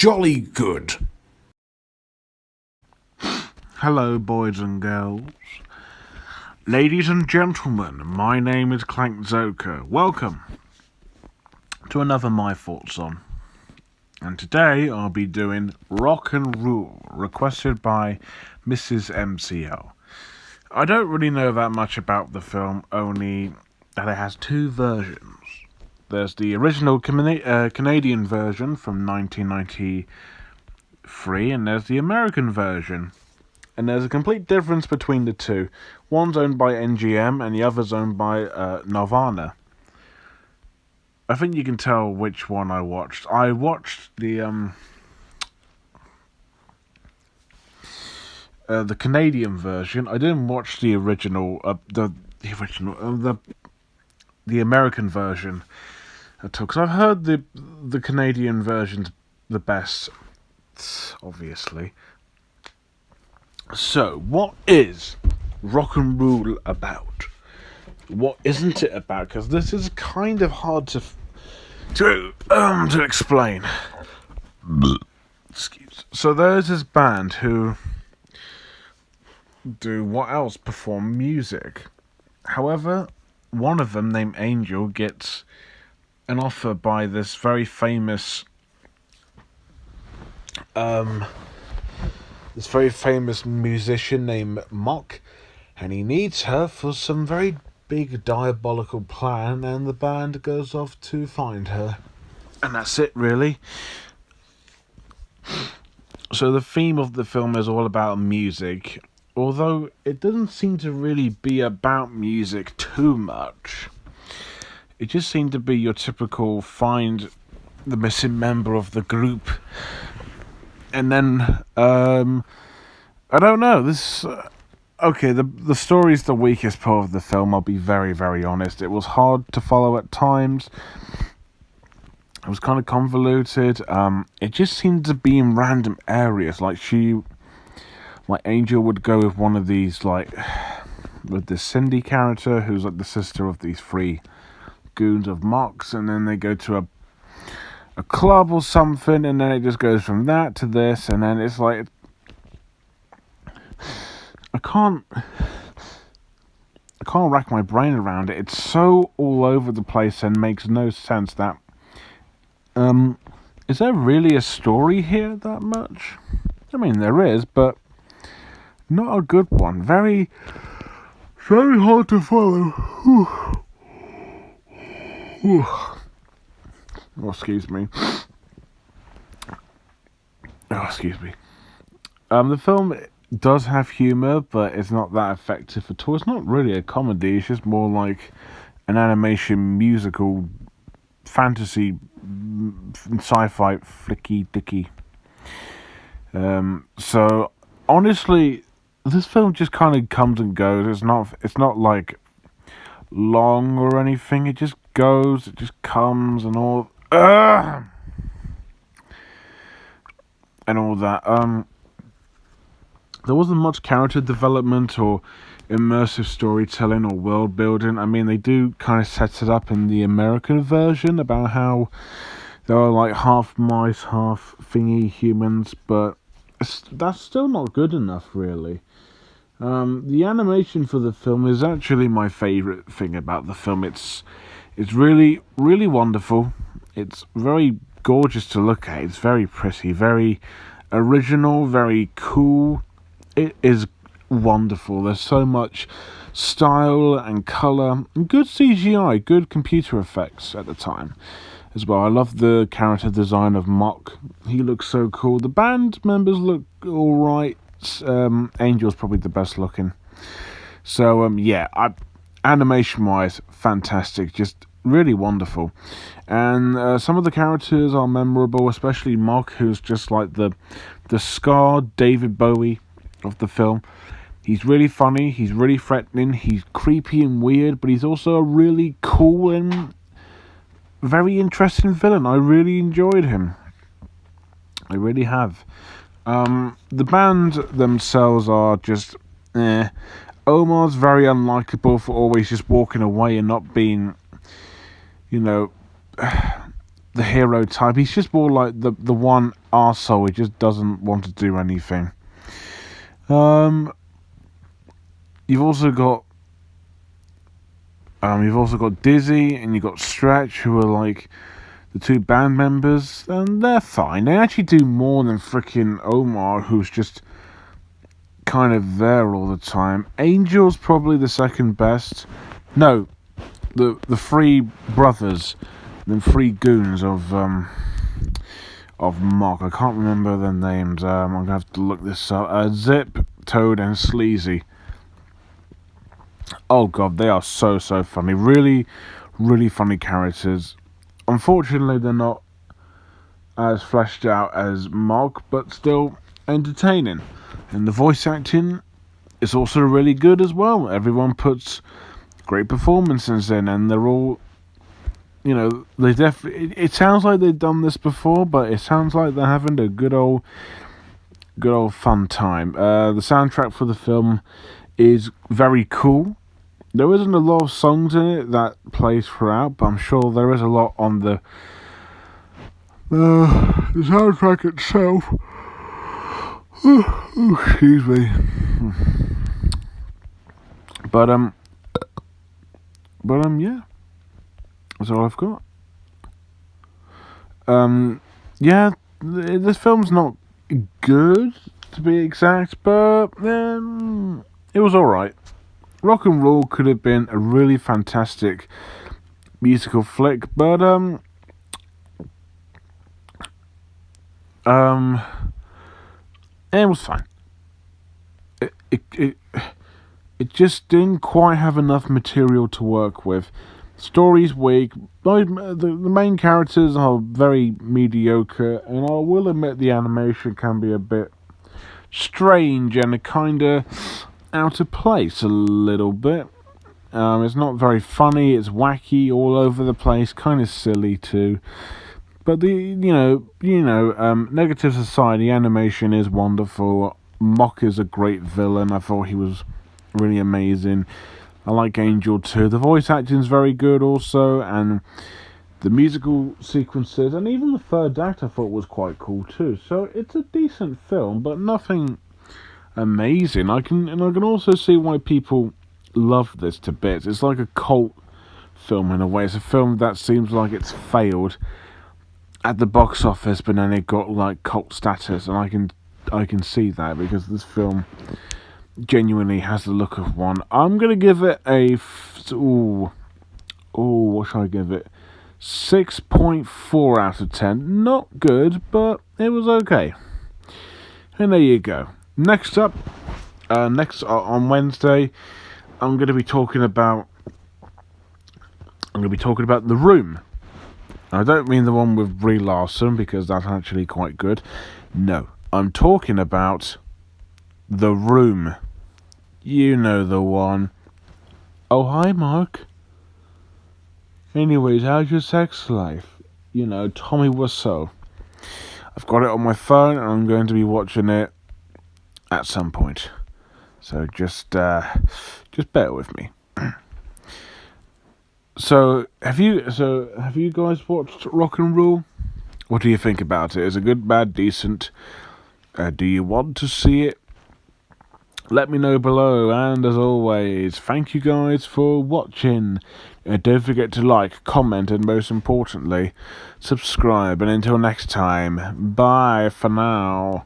jolly good. Hello, boys and girls. Ladies and gentlemen, my name is Clank Zoka. Welcome to another My Thoughts On. And today I'll be doing Rock and Rule, requested by Mrs Mcl. I don't really know that much about the film, only that it has two versions. There's the original Canadian version from 1993, and there's the American version. And there's a complete difference between the two. One's owned by NGM and the other's owned by Nirvana. I think you can tell which one I watched. I watched the Canadian version. I didn't watch the original, the American version at all, because I've heard the Canadian version's the best, obviously. So, what is Rock and Rule about? What isn't it about? Because this is kind of hard to explain. Excuse. So there's this band who do what else? Perform music. However, one of them, named Angel, gets an offer by this very famous musician named Mock, and he needs her for some very big diabolical plan, and the band goes off to find her. And that's it, really. So the theme of the film is all about music, although it doesn't seem to really be about music too much. It just seemed to be your typical find the missing member of the group. And then, I don't know, this... okay, the story's the weakest part of the film, I'll be very, very honest. It was hard to follow at times. It was kind of convoluted. It just seemed to be in random areas. Like Angel would go with one of these, with this Cindy character, who's like the sister of these three goons of Mox, and then they go to a club or something, and then it just goes from that to this, and then it's like... I can't rack my brain around it. It's so all over the place and makes no sense that... is there really a story here that much? I mean, there is, but not a good one. Very, very hard to follow. Oh, excuse me. Oh, excuse me. The film does have humour, but it's not that effective at all. It's not really a comedy, it's just more like an animation musical fantasy sci-fi flicky dicky. So honestly, this film just kind of comes and goes. It's not like long or anything. It just goes, it just comes and all and all that. There wasn't much character development or immersive storytelling or world building. I mean, they do kind of set it up in the American version about how there are like half mice, half thingy humans, but that's still not good enough, really. The animation for the film is actually my favourite thing about the film. It's really, really wonderful. It's very gorgeous to look at. It's very pretty, very original, very cool. It is wonderful. There's so much style and colour, and good CGI, good computer effects at the time as well. I love the character design of Mock. He looks so cool. The band members look alright. Angel's probably the best looking. So, animation wise, fantastic. Just really wonderful. And some of the characters are memorable, especially Mock, who's just like the scarred David Bowie of the film. He's really funny, he's really threatening, he's creepy and weird, but he's also a really cool and very interesting villain. I really enjoyed him. I really have. The band themselves are just Omar's very unlikable for always just walking away and not being, the hero type. He's just more like the one arsehole. He just doesn't want to do anything. You've also got Dizzy and you've got Stretch, who are like the two band members, and they're fine. They actually do more than frickin' Omar, who's just kind of there all the time. Angel's probably the second best. No, the three brothers, the three goons of Mock. I can't remember their names. I'm gonna have to look this up. Zip, Toad, and Sleazy. Oh god, they are so funny. Really, really funny characters. Unfortunately, they're not as fleshed out as Mock, but still entertaining. And the voice acting is also really good as well. Everyone puts great performances in, and they're all, they it sounds like they've done this before, but it sounds like they're having a good old fun time. The soundtrack for the film is very cool. There isn't a lot of songs in it that plays throughout, but I'm sure there is a lot on the soundtrack itself. Excuse me. But yeah, that's all I've got. Yeah, this film's not good, to be exact, but it was alright. Rock and Roll could have been a really fantastic musical flick, but it was fine. It just didn't quite have enough material to work with. Story's weak. The main characters are very mediocre, and I will admit the animation can be a bit strange and kind of out of place a little bit. It's not very funny. It's wacky all over the place, kind of silly too. But Negative Society animation is wonderful. Mock is a great villain. I thought he was really amazing. I like Angel too. The voice acting is very good also, and the musical sequences and even the third act I thought was quite cool too. So it's a decent film, but nothing amazing. I can also see why people love this to bits. It's like a cult film in a way. It's a film that seems like it's failed at the box office, but then it got like cult status, and I can see that because this film genuinely has the look of one. I'm gonna give it a what should I give it? 6.4 out of 10. Not good, but it was okay. And there you go. Next up, on Wednesday, I'm gonna be talking about The Room. I don't mean the one with Brie Larson, because that's actually quite good. No, I'm talking about The Room. You know the one. Oh, hi, Mark. Anyways, how's your sex life? Tommy Wiseau. I've got it on my phone, and I'm going to be watching it at some point. So just bear with me. So have you guys watched Rock and Roll? What do you think about it? Is it good, bad, decent? Do you want to see it? Let me know below, and as always, thank you guys for watching. Don't forget to like, comment, and most importantly, subscribe. And until next time, bye for now.